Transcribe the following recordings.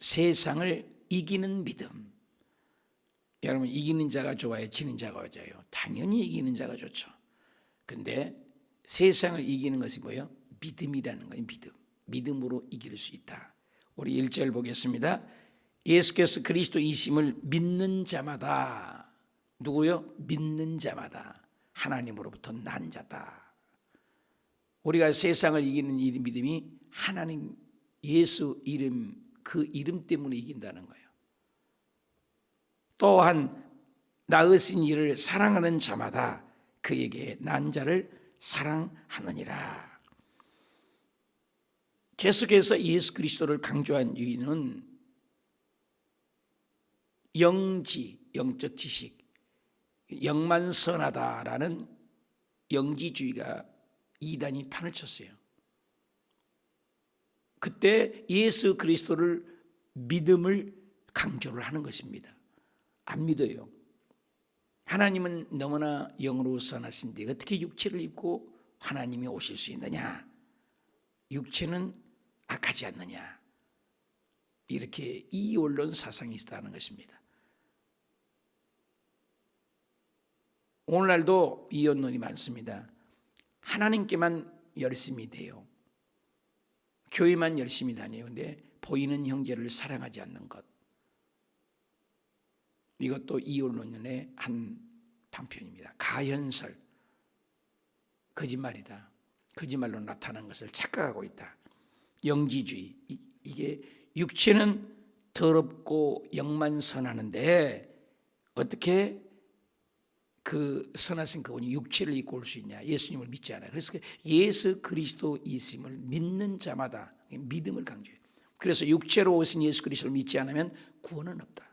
세상을 이기는 믿음. 여러분, 이기는 자가 좋아요, 지는 자가 좋아요? 당연히 이기는 자가 좋죠. 근데 세상을 이기는 것이 뭐예요? 믿음이라는 거예요. 믿음으로 이길 수 있다. 우리 1절 보겠습니다. 예수께서 그리스도이심을 믿는 자마다, 누구요? 믿는 자마다 하나님으로부터 난 자다. 우리가 세상을 이기는 이 믿음이 하나님 예수 이름, 그 이름 때문에 이긴다는 거예요. 또한 낳으신 이를 사랑하는 자마다 그에게 난 자를 사랑하느니라. 계속해서 예수 그리스도를 강조한 이유는 영지, 영적 지식, 영만 선하다라는 영지주의가 이단이 판을 쳤어요. 그때 예수 그리스도를 믿음을 강조를 하는 것입니다. 안 믿어요. 하나님은 너무나 영으로 선하신데 어떻게 육체를 입고 하나님이 오실 수 있느냐? 육체는 악하지 않느냐? 이렇게 이원론 사상이 있다는 것입니다. 오늘날도 이원론이 많습니다. 하나님께만 열심히 돼요. 교회만 열심히 다녀요. 근데 보이는 형제를 사랑하지 않는 것. 이것도 이원론의 한 방편입니다. 가현설, 거짓말이다. 거짓말로 나타난 것을 착각하고 있다. 영지주의, 이게 육체는 더럽고 영만 선하는데 어떻게 그 선하신 그분이 육체를 입고 올 수 있냐? 예수님을 믿지 않아요. 그래서 예수 그리스도이심을 믿는 자마다 믿음을 강조해요. 그래서 육체로 오신 예수 그리스도를 믿지 않으면 구원은 없다.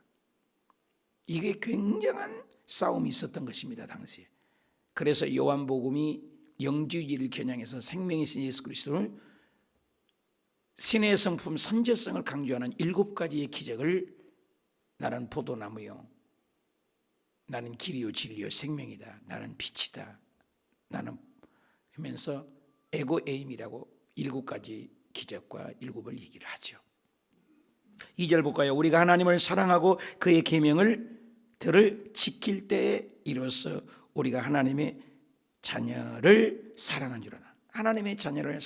이게 굉장한 싸움이 있었던 것입니다, 당시에. 그래서 요한복음이 영주의를 겨냥해서 생명이신 예수 그리스도를 신의 성품 선제성을 강조하는 7가지의 기적을 나는 포도나무요, 나는 길이요 진리요 생명이다, 나는 빛이다, 나는 하면서 에고에임이라고 7가지 기적과 7을 얘기를 하죠. 2절 볼까요? 우리가 하나님을 사랑하고 그의 계명들을 지킬 때에 이로써 우리가 하나님의 자녀를 사랑한 줄 아나. 하나님의 자녀를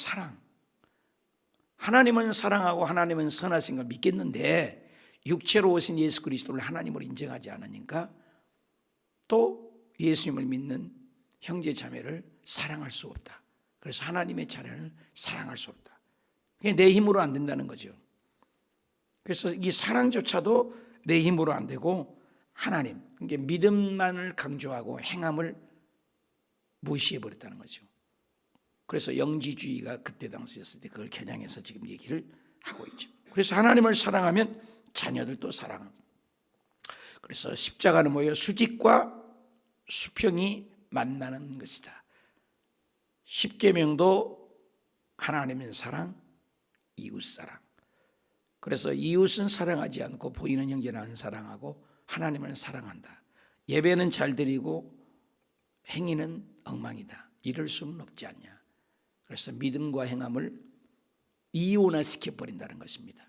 하나님은 사랑하고 하나님은 선하신 걸 믿겠는데 육체로 오신 예수 그리스도를 하나님으로 인정하지 않으니까 또 예수님을 믿는 형제 자매를 사랑할 수 없다. 그래서 하나님의 자녀를 사랑할 수 없다. 그게 내 힘으로 안 된다는 거죠. 그래서 이 사랑조차도 내 힘으로 안 되고 하나님, 그러니까 믿음만을 강조하고 행함을 무시해버렸다는 거죠. 그래서 영지주의가 그때 당시였을 때 그걸 겨냥해서 지금 얘기를 하고 있죠. 그래서 하나님을 사랑하면 자녀들도 사랑합니다. 그래서 십자가는 뭐예요? 수직과 수평이 만나는 것이다. 십계명도 하나님은 사랑, 이웃 사랑. 그래서 이웃은 사랑하지 않고 보이는 형제는 안 사랑하고 하나님을 사랑한다. 예배는 잘 드리고 행위는 엉망이다. 이럴 수는 없지 않냐. 그래서 믿음과 행함을 이원화시켜버린다는 것입니다.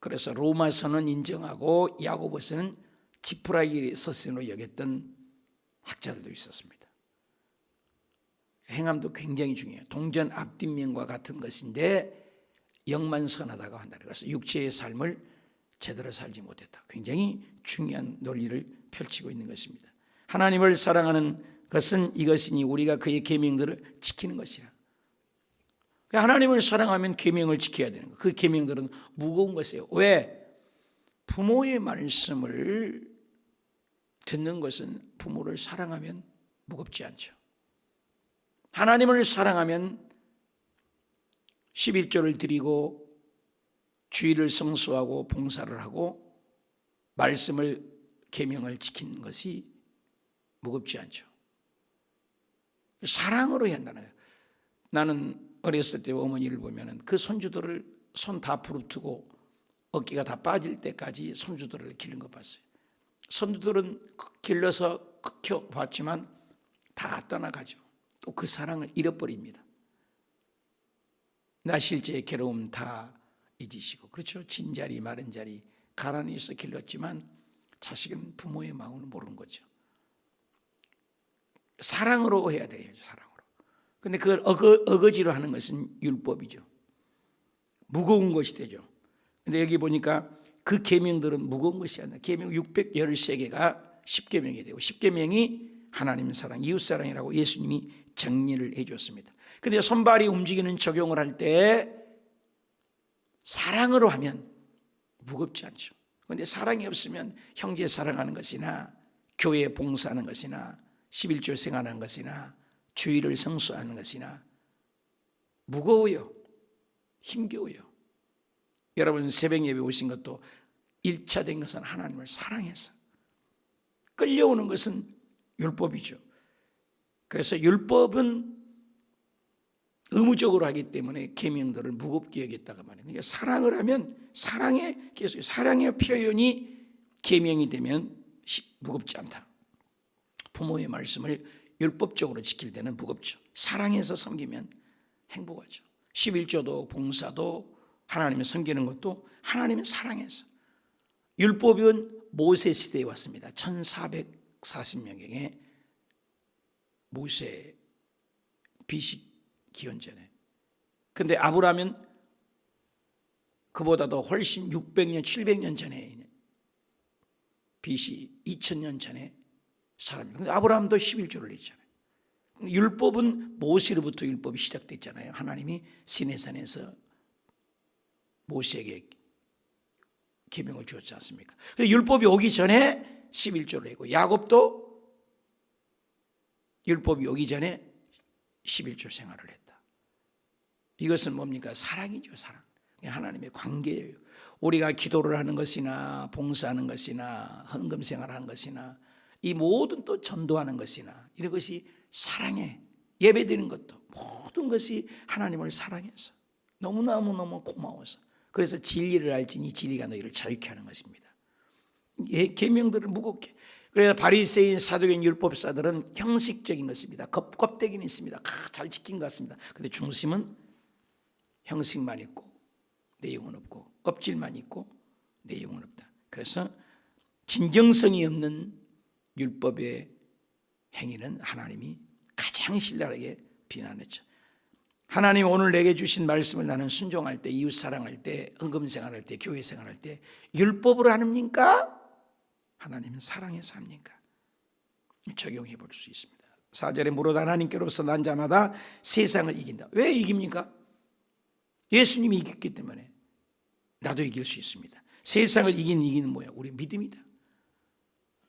그래서 로마서는 인정하고 야고보서는 지푸라기 서신으로 여겼던 학자들도 있었습니다. 행함도 굉장히 중요해요. 동전 앞뒷면과 같은 것인데 영만 선하다고 한다. 그래서 육체의 삶을 제대로 살지 못했다. 굉장히 중요한 논리를 펼치고 있는 것입니다. 하나님을 사랑하는 것은 이것이니 우리가 그의 계명들을 지키는 것이라. 하나님을 사랑하면 계명을 지켜야 되는 거예요. 그 계명들은 무거운 것이에요. 왜? 부모의 말씀을 듣는 것은 부모를 사랑하면 무겁지 않죠. 하나님을 사랑하면 11조를 드리고 주일을 성수하고 봉사를 하고 말씀을 계명을 지키는 것이 무겁지 않죠. 사랑으로 해야 한다는 거예요. 나는 어렸을 때 어머니를 보면 그 손주들을 손 다 부릅뜨고 어깨가 다 빠질 때까지 손주들을 기른 거 봤어요. 손주들은 길러서 키워봤지만 다 떠나가죠. 또 그 사랑을 잃어버립니다. 나 실제의 괴로움 다 잊으시고, 그렇죠? 진자리 마른 자리 가난이 있어 길렀지만 자식은 부모의 마음을 모르는 거죠. 사랑으로 해야 돼요. 사랑으로. 근데 그걸 어거지로 하는 것은 율법이죠. 무거운 것이 되죠. 근데 여기 보니까 그 계명들은 무거운 것이 아니라 계명 613개가 10계명이 되고 10계명이 하나님 사랑, 이웃 사랑이라고 예수님이 정리를 해 주었습니다. 근데 손발이 움직이는 적용을 할 때 사랑으로 하면 무겁지 않죠. 그런데 사랑이 없으면 형제 사랑하는 것이나 교회 봉사하는 것이나 11조 생활하는 것이나 주의를 성수하는 것이나 무거워요. 힘겨워요. 여러분 새벽 예배 오신 것도 1차적인 것은 하나님을 사랑해서, 끌려오는 것은 율법이죠. 그래서 율법은 의무적으로 하기 때문에 계명들을 무겁게 여겼다가 말이에요. 그러니까 사랑을 하면 사랑의 표현이 계명이 되면 무겁지 않다. 부모의 말씀을 율법적으로 지킬 때는 무겁죠. 사랑해서 섬기면 행복하죠. 11조도 봉사도 하나님을 섬기는 것도 하나님을 사랑해서. 율법은 모세 시대에 왔습니다. 1440년경에 모세 BC 기원 전에. 근데 아브라함은 그보다도 훨씬 600년, 700년 전에, BC 2000년 전에 사람입니다. 근데 아브라함도 11조를 했잖아요. 율법은 모세로부터 율법이 시작됐잖아요. 하나님이 시내산에서 모세에게 계명을 주었지 않습니까? 율법이 오기 전에 11조를 했고, 야곱도 율법이 오기 전에 11조 생활을 했다. 이것은 뭡니까? 사랑이죠. 사랑. 하나님의 관계예요. 우리가 기도를 하는 것이나 봉사하는 것이나 헌금 생활하는 것이나 이 모든 또 전도하는 것이나 이런 것이 사랑해. 예배드리는 것도 모든 것이 하나님을 사랑해서, 너무너무 고마워서, 그래서 진리를 알지니 진리가 너희를 자유케 하는 것입니다. 계명들을 무겁게. 그래서 바리새인 사두개인 율법사들은 형식적인 것입니다. 껍데기는 있습니다. 잘 지킨 것 같습니다. 근데 중심은 형식만 있고 내용은 없고, 껍질만 있고 내용은 없다. 그래서 진정성이 없는 율법의 행위는 하나님이 가장 신랄하게 비난했죠. 하나님 오늘 내게 주신 말씀을 나는 순종할 때, 이웃 사랑할 때, 헌금 생활할 때, 교회 생활할 때 율법으로 합니까? 하나님은 사랑해서 합니까? 적용해 볼 수 있습니다. 4절에 무릇 하나님께로서 난 자마다 세상을 이긴다. 왜 이깁니까? 예수님이 이겼기 때문에 나도 이길 수 있습니다. 세상을 이기는 뭐야? 우리 믿음이다.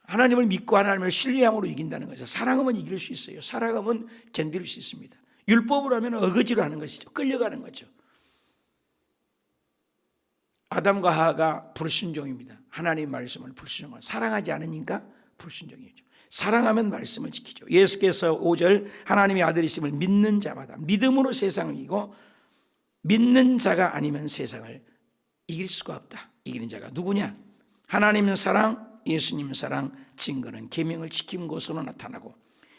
하나님을 믿고 하나님을 신뢰함으로 이긴다는 거죠. 사랑하면 이길 수 있어요. 사랑하면 견딜 수 있습니다. 율법으로 하면 어거지로 하는 것이죠. 끌려가는 거죠. 아담과 하와가 불순종입니다. 하나님의 말씀을 불순종하고, 사랑하지 않으니까 불순종이죠. 사랑하면 말씀을 지키죠. 예수께서 5절 하나님의 아들이심을 믿는 자마다, 믿음으로 세상을 이기고 믿는 자가 아니면 세상을 이길 수가 없다. 이기는 자가 누구냐? 하나님은 사랑, 예수님은 사랑, 증거는 계명을 지킨 것으로 나타나고,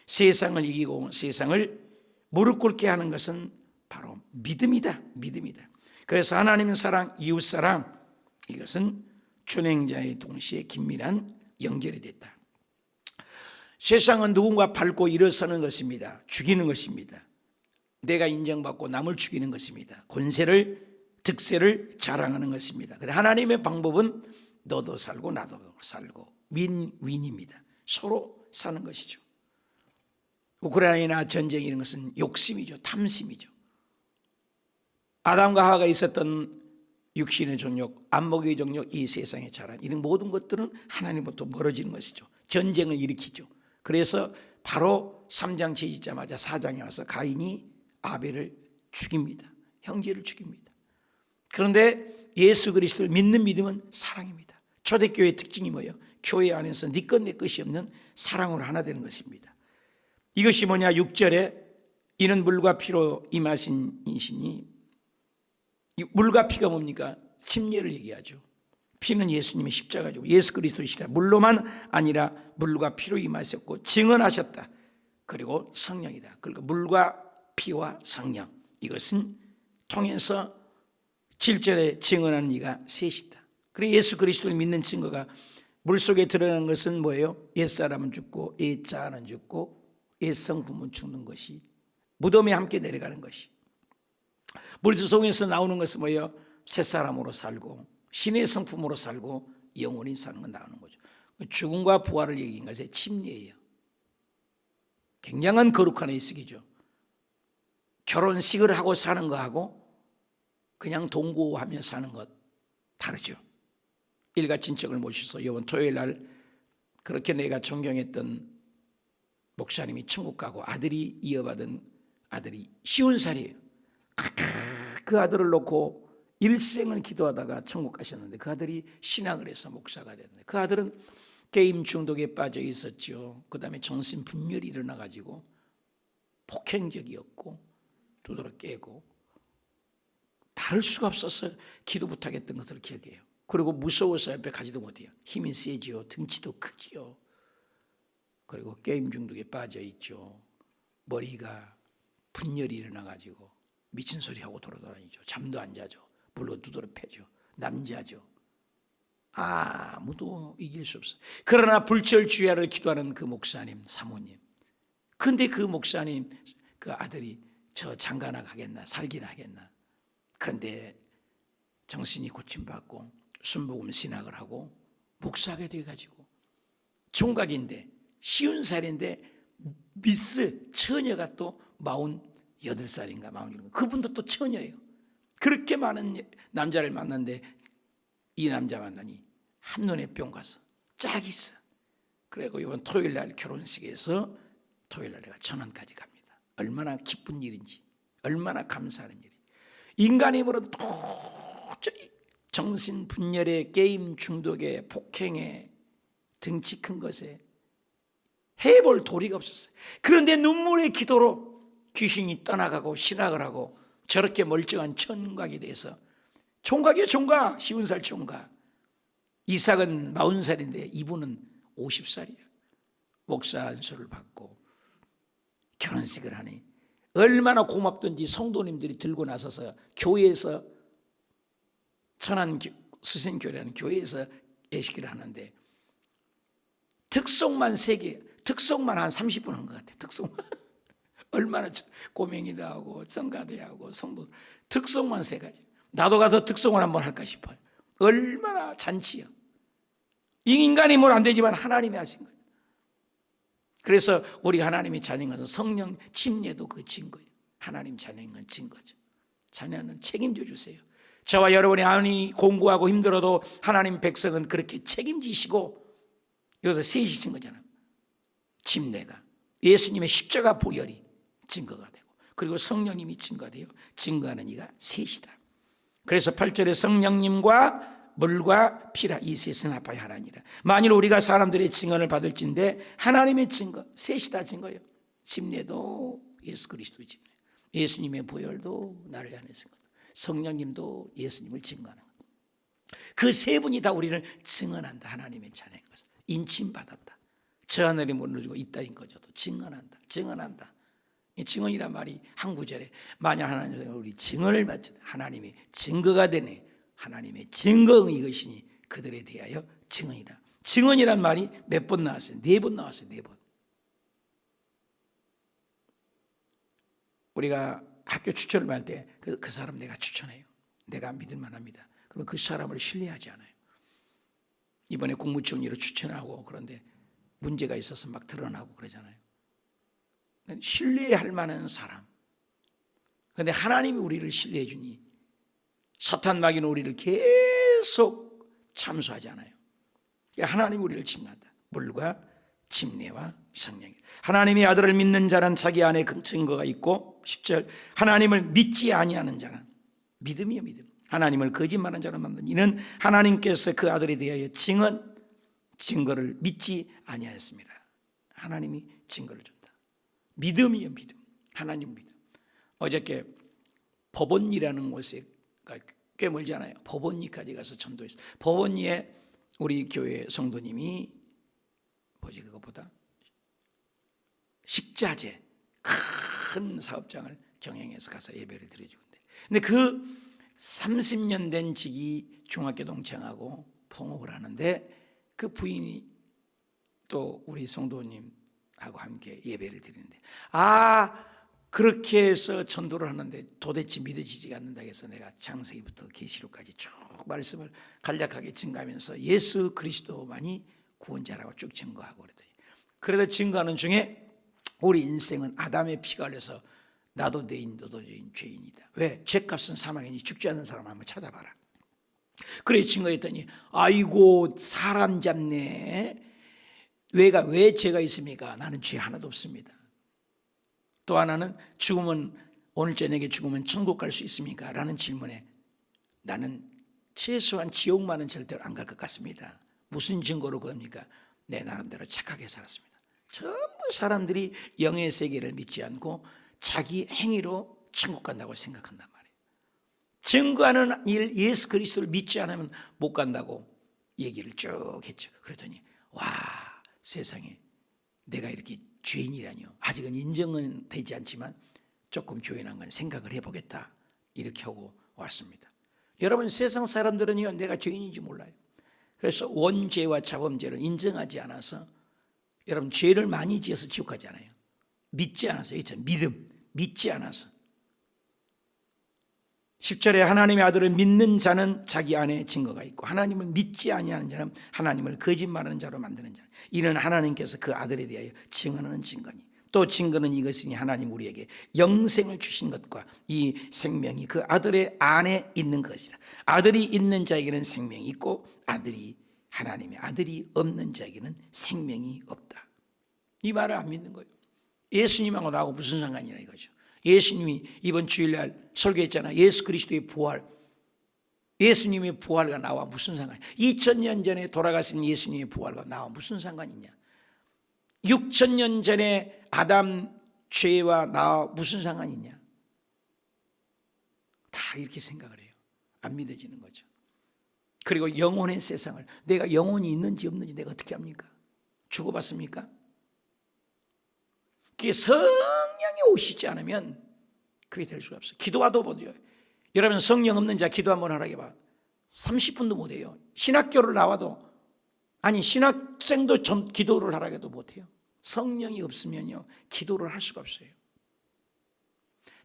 세상을 이기고 세상을 무릎 꿇게 하는 것은 바로 믿음이다. 믿음이다. 그래서 하나님은 사랑, 이웃 사랑, 이것은 준행자의 동시에 긴밀한 연결이 됐다. 세상은 누군가 밟고 일어서는 것입니다. 죽이는 것입니다. 내가 인정받고 남을 죽이는 것입니다. 권세를, 득세를 자랑하는 것입니다. 그런데 하나님의 방법은 너도 살고 나도 살고 윈윈입니다. 서로 사는 것이죠. 우크라이나 전쟁 이런 것은 욕심이죠. 탐심이죠. 아담과 하와가 있었던 육신의 정욕, 안목의 정욕, 이 세상의 자랑, 이런 모든 것들은 하나님부터 멀어지는 것이죠. 전쟁을 일으키죠. 그래서 바로 3장 제짓자마자 4장에 와서 가인이 아벨을 죽입니다. 형제를 죽입니다. 그런데 예수 그리스도를 믿는 믿음은 사랑입니다. 초대교회의 특징이 뭐예요? 교회 안에서 네 것 내 것이 없는 사랑으로 하나 되는 것입니다. 이것이 뭐냐? 6절에 이는 물과 피로 임하신 이시니, 물과 피가 뭡니까? 침례를 얘기하죠. 피는 예수님의 십자가죠. 예수 그리스도이시다. 물로만 아니라 물과 피로 임하셨고 증언하셨다. 그리고 성령이다. 그러니까 물과 피와 성령, 이것은 통해서 7절에 증언하는 이가 셋이다. 그리고 예수 그리스도를 믿는 증거가 물속에 드러나는 것은 뭐예요? 옛사람은 죽고 옛자는 죽고 옛성품은 죽는 것이, 무덤에 함께 내려가는 것이, 물속에서 나오는 것은 뭐예요? 새사람으로 살고 신의 성품으로 살고 영원히 사는 건 나오는 거죠. 죽음과 부활을 얘기한 것의 침례예요. 굉장한 거룩한 의식이죠. 결혼식을 하고 사는 거하고 그냥 동거하며 사는 것 다르죠. 일가 친척을 모셔서 이번 토요일 날 그렇게 내가 존경했던 목사님이 천국 가고 아들이 이어받은 아들이 50살이에요. 그 아들을 놓고 일생을 기도하다가 천국 가셨는데 그 아들이 신학을 해서 목사가 됐는데 그 아들은 게임 중독에 빠져 있었죠. 그 다음에 정신분열이 일어나가지고 폭행적이었고 두드러 깨고 다를 수가 없어서 기도 못하겠던 것을 기억해요. 그리고 무서워서 옆에 가지도 못해요. 힘이 세지요. 등치도 크지요. 그리고 게임 중독에 빠져 있죠. 머리가 분열이 일어나가지고 미친 소리 하고 돌아다니죠. 잠도 안 자죠. 물로 두드러 패죠. 남자죠. 아무도 이길 수 없어요. 그러나 불철주야를 기도하는 그 목사님, 사모님. 근데 그 목사님, 그 아들이 저 장가나 가겠나 살기나 하겠나. 그런데 정신이 고침받고 순복음 신학을 하고 목사가 돼가지고 총각인데 50살인데 미스 처녀가 또 48살인가 47살, 그분도 또 처녀예요. 그렇게 많은 남자를 만났는데 이 남자 만나니 한눈에 뿅 가서 짝 있어. 그리고 이번 토요일 날 결혼식에서 토요일 날 내가 천안까지 갑니다. 얼마나 기쁜 일인지, 얼마나 감사하는 일이. 인간의 힘으로는 도저히 정신분열에 게임 중독에 폭행에 등치 큰 것에 해볼 도리가 없었어요. 그런데 눈물의 기도로 귀신이 떠나가고 신학을 하고 저렇게 멀쩡한 총각이 돼서, 총각이요 총각, 50살 총각. 이삭은 40살인데 이분은 50살이에요. 목사 안수를 받고 결혼식을 하니 얼마나 고맙던지 성도님들이 들고 나서서 교회에서, 천안 수신교회라는 교회에서 예식을 하는데 특송만 3개, 특송만 한 30분 한 것 같아요. 특송만 얼마나 고맹이도 하고 성가대 하고 성도 특송만 3가지. 나도 가서 특송을 한번 할까 싶어요. 얼마나 잔치요. 이 인간이 뭘 안 되지만 하나님이 하신 거예요. 그래서 우리 하나님이 자녀인 것은 성령 침례도 그 증거예요. 하나님 자녀인 건 증거죠. 자녀는 책임져 주세요. 저와 여러분이 아무리 공부하고 힘들어도 하나님 백성은 그렇게 책임지시고, 여기서 셋이신 거잖아요. 침례가 예수님의 십자가 보혈이 증거가 되고, 그리고 성령님이 증거돼요. 증거하는 이가 셋이다. 그래서 8절에 성령님과 물과 피라, 이 셋은 합하여 하나니라. 만일 우리가 사람들의 증언을 받을진대 하나님의 증거, 셋이다 증거예요. 침례도 예수 그리스도의 침례, 예수님의 보혈도 나를 위한 증거, 성령님도 예수님을 증거하는 것. 그 세 분이 다 우리를 증언한다. 하나님의 자녀인 것을 인침받았다. 저 하늘이 무너지고 이 땅이 꺼져도 증언한다. 증언한다. 이 증언이란 말이 한 구절에 만약 하나님이 우리 증언을 받지, 하나님이 증거가 되네. 하나님의 증거 이것이니 그들에 대하여 증언이다. 증언이란 말이 몇 번 나왔어요? 4번 나왔어요. 4번. 우리가 학교 추천을 받을 때 그 사람 내가 추천해요. 내가 믿을 만합니다. 그럼 그 사람을 신뢰하지 않아요. 이번에 국무총리로 추천하고 그런데 문제가 있어서 막 드러나고 그러잖아요. 신뢰할 만한 사람. 그런데 하나님이 우리를 신뢰해 주니 사탄 마귀는 우리를 계속 참수하잖아요. 하나님이 우리를 침례한다. 물과 침례와 성령. 하나님의 아들을 믿는 자는 자기 안에 증거가 있고, 10절 하나님을 믿지 아니하는 자는, 믿음이요 믿음, 하나님을 거짓말하는 자로 만든 이는 하나님께서 그 아들에 대하여 증거를 믿지 아니하였습니다. 하나님이 증거를 준다. 믿음이요 믿음, 하나님 믿음. 어저께 법원리라는 곳에 꽤 멀잖아요. 법원리까지 가서 전도했어요. 법원리에 우리 교회 성도님이 뭐지 그것보다 식자재 큰 사업장을 경영해서 가서 예배를 드려주는데, 근데 그 30년 된 직이 중학교 동창하고 통업을 하는데 그 부인이 또 우리 성도님하고 함께 예배를 드리는데 그렇게 해서 전도를 하는데 도대체 믿어지지가 않는다 해서 내가 창세기부터 계시록까지 쭉 말씀을 간략하게 증거하면서 예수 그리스도만이 구원자라고 쭉 증거하고 그러더니 그러다 증거하는 중에 우리 인생은 아담의 피가 흘려서 나도 죄인 너도 죄인이다. 왜? 죄값은 사망이니 죽지 않는 사람 한번 찾아봐라. 그래 증거했더니 아이고 사람 잡네. 왜 죄가 있습니까? 나는 죄 하나도 없습니다. 또 하나는 죽으면 오늘 저녁에 죽으면 천국 갈 수 있습니까? 라는 질문에 나는 최소한 지옥만은 절대로 안 갈 것 같습니다. 무슨 증거로 그럽니까? 내 나름대로 착하게 살았습니다. 전부 사람들이 영의 세계를 믿지 않고 자기 행위로 천국 간다고 생각한단 말이에요. 증거하는 일 예수 그리스도를 믿지 않으면 못 간다고 얘기를 쭉 했죠. 그랬더니 와 세상에 내가 이렇게 죄인이라뇨. 아직은 인정은 되지 않지만 조금 교인한 건 생각을 해보겠다. 이렇게 하고 왔습니다. 여러분 세상 사람들은요 내가 죄인인지 몰라요. 그래서 원죄와 자범죄를 인정하지 않아서 여러분 죄를 많이 지어서 지옥 가지 않아요. 믿지 않아서 믿지 않아서 10절에 하나님의 아들을 믿는 자는 자기 안에 증거가 있고 하나님을 믿지 아니하는 자는 하나님을 거짓말하는 자로 만드는 자. 이는 하나님께서 그 아들에 대하여 증언하는 증거니 또 증거는 이것이니 하나님 우리에게 영생을 주신 것과 이 생명이 그 아들의 안에 있는 것이다. 아들이 있는 자에게는 생명이 있고 하나님의 아들이 없는 자에게는 생명이 없다. 이 말을 안 믿는 거예요. 예수님하고 나하고 무슨 상관이냐 이거죠. 예수님이 이번 주일날 설교했잖아요. 예수 그리스도의 부활, 예수님의 부활과 나와 무슨 상관이냐. 2000년 전에 돌아가신 예수님의 부활과 나와 무슨 상관이냐. 6000년 전에 아담 죄와 나와 무슨 상관이냐. 다 이렇게 생각을 해요. 안 믿어지는 거죠. 그리고 영혼의 세상을 내가 영혼이 있는지 없는지 내가 어떻게 합니까? 죽어봤습니까? 그게 성령이 오시지 않으면 그게 될 수가 없어요. 기도와도 못해요. 여러분 성령 없는 자 기도 한번 하라고 해봐. 30분도 못해요. 신학교를 나와도 신학생도 기도를 하라고 해도 못해요. 성령이 없으면요 기도를 할 수가 없어요.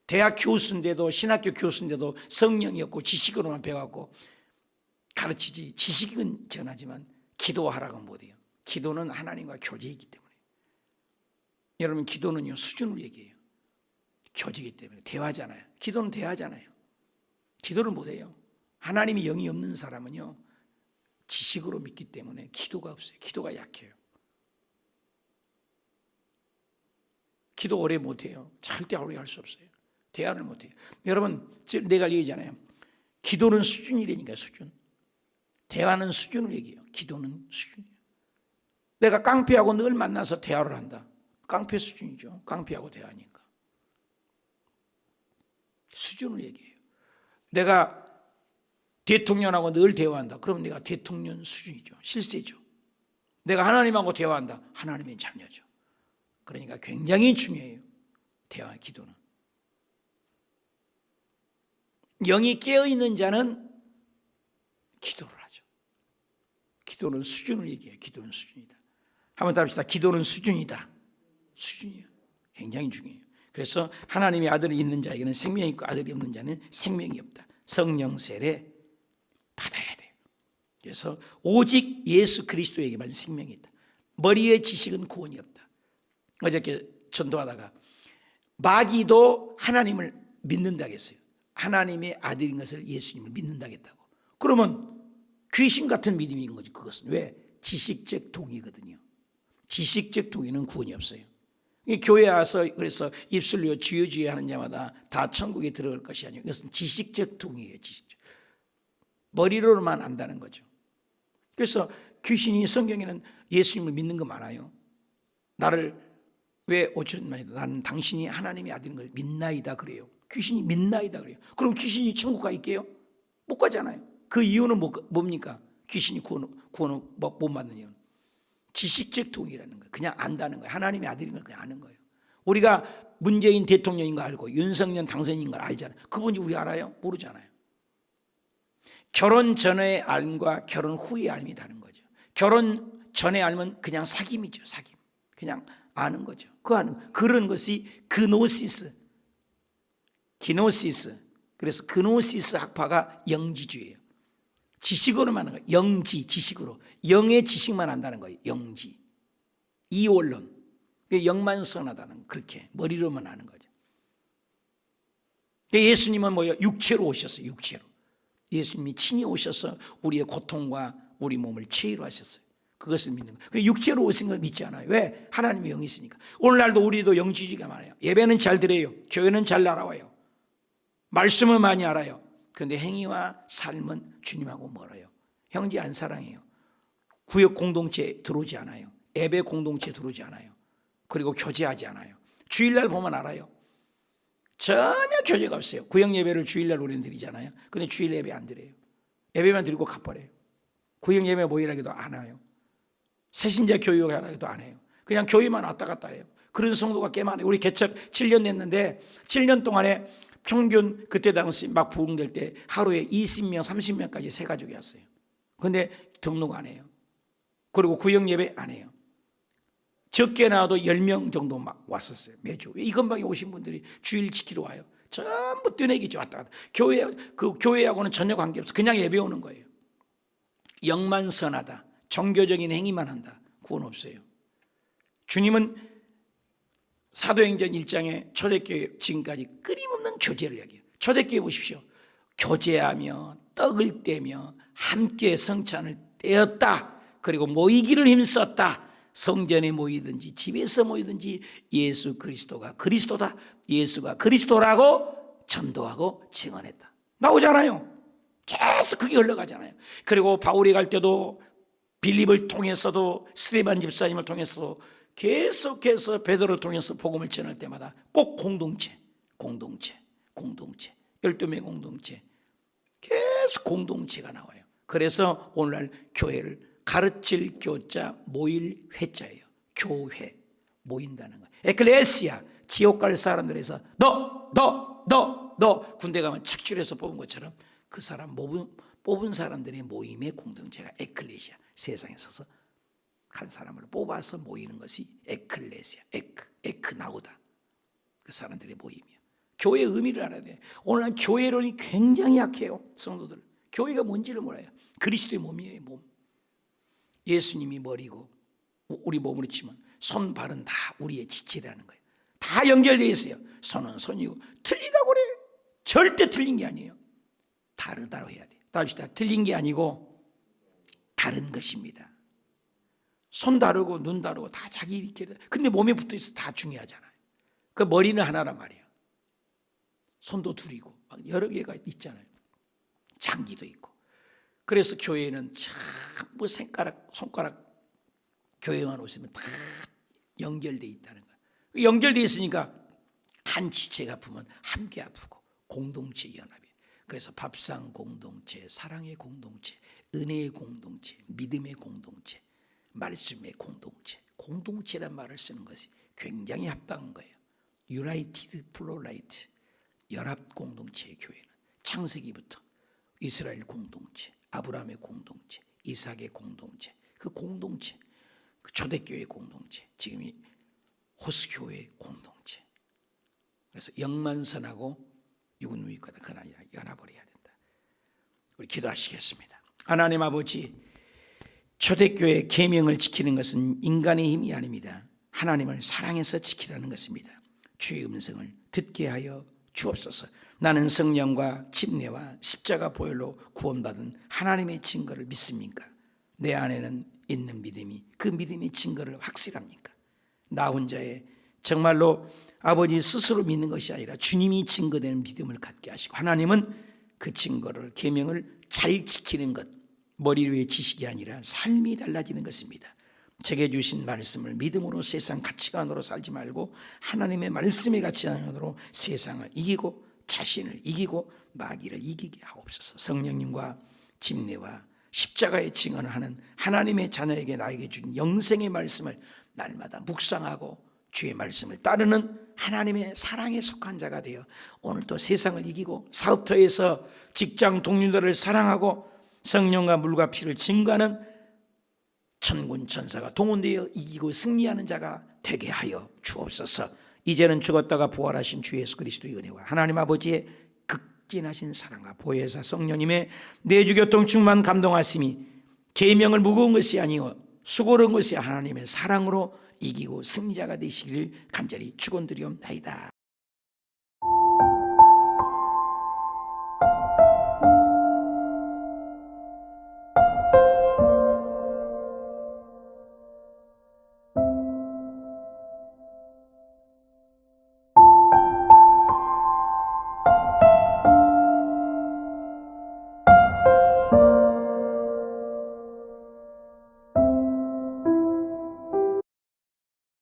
대학 교수인데도 신학교 교수인데도 성령이 없고 지식으로만 배워갖고 가르치지 지식은 전하지만 기도하라고는 못해요. 기도는 하나님과 교제이기 때문에. 여러분 기도는요 수준을 얘기해요. 교제이기 때문에 대화잖아요. 기도는 대화잖아요. 기도를 못해요. 하나님이 영이 없는 사람은요 지식으로 믿기 때문에 기도가 없어요. 기도가 약해요. 기도 오래 못해요. 절대 오래 할 수 없어요. 대화를 못해요. 여러분 내가 얘기하잖아요. 기도는 수준이라니까요. 수준. 대화는 수준을 얘기해요. 기도는 수준이에요. 내가 깡패하고 늘 만나서 대화를 한다. 깡패 수준이죠. 깡패하고 대화하니까. 수준을 얘기해요. 내가 대통령하고 늘 대화한다. 그럼 내가 대통령 수준이죠. 실세죠. 내가 하나님하고 대화한다. 하나님의 자녀죠. 그러니까 굉장히 중요해요. 대화, 기도는. 영이 깨어있는 자는 기도를 하죠. 기도는 수준을 얘기해요. 기도는 수준이다. 한번 따라합시다. 기도는 수준이다. 수준이에요. 굉장히 중요해요. 그래서 하나님의 아들이 있는 자에게는 생명이 있고 아들이 없는 자는 생명이 없다. 성령 세례 받아야 돼요. 그래서 오직 예수 그리스도에게만 생명이 있다. 머리의 지식은 구원이 없다. 어저께 전도하다가 마귀도 하나님을 믿는다고 했어요. 하나님의 아들인 것을 예수님을 믿는다고 했다고. 그러면 귀신 같은 믿음인 거지. 그것은 왜? 지식적 동의거든요. 지식적 동의는 구원이 없어요. 교회 와서 그래서 입술로 주여 하는 자마다 다 천국에 들어갈 것이 아니에요. 이것은 지식적 동의예요. 지식적. 머리로만 안다는 거죠. 그래서 귀신이 성경에는 예수님을 믿는 거 많아요. 나를 왜 오셨나이다. 나는 당신이 하나님의 아들인 걸 믿나이다 그래요. 귀신이 믿나이다 그래요. 그럼 귀신이 천국 가 있게요? 못 가잖아요. 그 이유는 뭡니까? 귀신이 구원을 못 받는 이유는 지식적 동의라는 거예요. 그냥 안다는 거예요. 하나님의 아들인 걸 그냥 아는 거예요. 우리가 문재인 대통령인 거 알고 윤석열 당선인 걸 알잖아요. 그분이 우리 알아요? 모르잖아요. 결혼 전의 알과 결혼 후의 알이 다른 거죠. 결혼 전의 알면 그냥 사귐이죠. 사귐. 그냥 아는 거죠. 그런 것이 그노시스. 그래서 그노시스 학파가 영지주의예요. 지식으로만 하는 거예요. 영지, 지식으로. 영의 지식만 한다는 거예요. 영지. 이원론. 영만 선하다는 거. 그렇게 머리로만 하는 거죠. 예수님은 뭐예요? 육체로 오셨어요. 육체로. 예수님이 친히 오셔서 우리의 고통과 우리 몸을 치유하셨어요. 그것을 믿는 거예요. 육체로 오신 걸 믿지 않아요. 왜? 하나님의 영이 있으니까. 오늘날도 우리도 영지주의가 많아요. 예배는 잘 드려요. 교회는 잘 날아와요. 말씀은 많이 알아요. 그런데 행위와 삶은 주님하고 멀어요. 형제 안 사랑해요. 구역 공동체 들어오지 않아요. 예배 공동체 들어오지 않아요. 그리고 교제하지 않아요. 주일날 보면 알아요. 전혀 교제가 없어요. 구역 예배를 주일날 우리는 드리잖아요. 근데 주일 예배 안 드려요. 예배만 드리고 갚아래요. 구역 예배 모이라기도 안 와요. 새신자 교육하라기도 안 해요. 그냥 교회만 왔다 갔다 해요. 그런 성도가 꽤 많아요. 우리 개척 7년 됐는데 7년 동안에 평균 그때 당시 막 부흥될 때 하루에 20명, 30명까지 새 가족이 왔어요. 근데 등록 안 해요. 그리고 구역 예배 안 해요. 적게 나와도 10명 정도 막 왔었어요. 매주. 이 근방에 오신 분들이 주일 지키러 와요. 전부 뛰내기죠. 왔다 갔다. 교회하고는 전혀 관계없어. 그냥 예배 오는 거예요. 영만 선하다. 종교적인 행위만 한다. 그건 없어요. 주님은 사도행전 1장에 초대교회 지금까지 끊임없는 교제를 얘기해요. 초대교회 보십시오. 교제하며 떡을 떼며 함께 성찬을 떼었다. 그리고 모이기를 힘썼다. 성전에 모이든지 집에서 모이든지 예수 그리스도가 그리스도다. 예수가 그리스도라고 전도하고 증언했다. 나오잖아요. 계속 그게 흘러가잖아요. 그리고 바울이 갈 때도 빌립을 통해서도 스데반 집사님을 통해서도 계속해서 베드로를 통해서 복음을 전할 때마다 꼭 공동체 12명 공동체 계속 공동체가 나와요. 그래서 오늘날 교회를 가르칠 교자 모일 회자예요. 교회 모인다는 거예요. 에클레시아 지옥 갈 사람들에서 너 군대 가면 착출해서 뽑은 것처럼 그 사람 뽑은 사람들의 모임의 공동체가 에클레시아. 세상에 서서 간 사람을 뽑아서 모이는 것이 에클레시아. 에크 나오다. 그 사람들의 모임이에요. 교회의 의미를 알아야 돼요. 오늘날 교회론이 굉장히 약해요. 성도들. 교회가 뭔지를 몰라요. 그리스도의 몸이에요. 몸. 예수님이 머리고 우리 몸으로 치면 손 발은 다 우리의 지체라는 거예요. 다 연결되어 있어요. 손은 손이고 틀리다고 그래요. 절대 틀린 게 아니에요. 다르다고 해야 돼요. 답시다. 틀린 게 아니고 다른 것입니다. 손 다르고 눈 다르고 다 자기 이렇게. 근데 몸에 붙어 있어 다 중요하잖아요. 그 머리는 하나란 말이에요. 손도 둘이고 막 여러 개가 있잖아요. 장기도 있고. 그래서 교회는 전부 손가락 교회만 오시면 다 연결되어 있다는 거예요. 연결되어 있으니까 한 지체가 아프면 함께 아프고 공동체 연합이에요. 그래서 밥상 공동체, 사랑의 공동체, 은혜의 공동체, 믿음의 공동체, 말씀의 공동체. 공동체란 말을 쓰는 것이 굉장히 합당한 거예요. 유나이티드 플로라이트, 연합 공동체의 교회는 창세기부터 이스라엘 공동체, 아브라함의 공동체, 이삭의 공동체, 그 공동체, 그 초대교회 공동체, 지금이 호스교회 공동체. 그래서 영만선하고 육은무익하다. 그건 아니라 연합을 해야 된다. 우리 기도하시겠습니다. 하나님 아버지, 초대교회 계명을 지키는 것은 인간의 힘이 아닙니다. 하나님을 사랑해서 지키라는 것입니다. 주의 음성을 듣게 하여 주옵소서. 나는 성령과 침례와 십자가 보혈로 구원받은 하나님의 증거를 믿습니까? 내 안에는 있는 믿음이 그 믿음의 증거를 확실합니까? 나 혼자의 정말로 아버지 스스로 믿는 것이 아니라 주님이 증거되는 믿음을 갖게 하시고, 하나님은 그 증거를 계명을 잘 지키는 것, 머리 위의 지식이 아니라 삶이 달라지는 것입니다. 제게 주신 말씀을 믿음으로 세상 가치관으로 살지 말고 하나님의 말씀의 가치관으로 세상을 이기고 자신을 이기고 마귀를 이기게 하옵소서. 성령님과 침례와 십자가의 증언을 하는 하나님의 자녀에게 나에게 준 영생의 말씀을 날마다 묵상하고 주의 말씀을 따르는 하나님의 사랑에 속한 자가 되어 오늘도 세상을 이기고 사업터에서 직장 동료들을 사랑하고 성령과 물과 피를 증거하는 천군 천사가 동원되어 이기고 승리하는 자가 되게 하여 주옵소서. 이제는 죽었다가 부활하신 주 예수 그리스도의 은혜와 하나님 아버지의 극진하신 사랑과 보혜사 성령님의 내주교통 충만 감동하심이 계명을 무거운 것이 아니요 수고로운 것이 하나님의 사랑으로 이기고 승리자가 되시기를 간절히 축원드리옵나이다.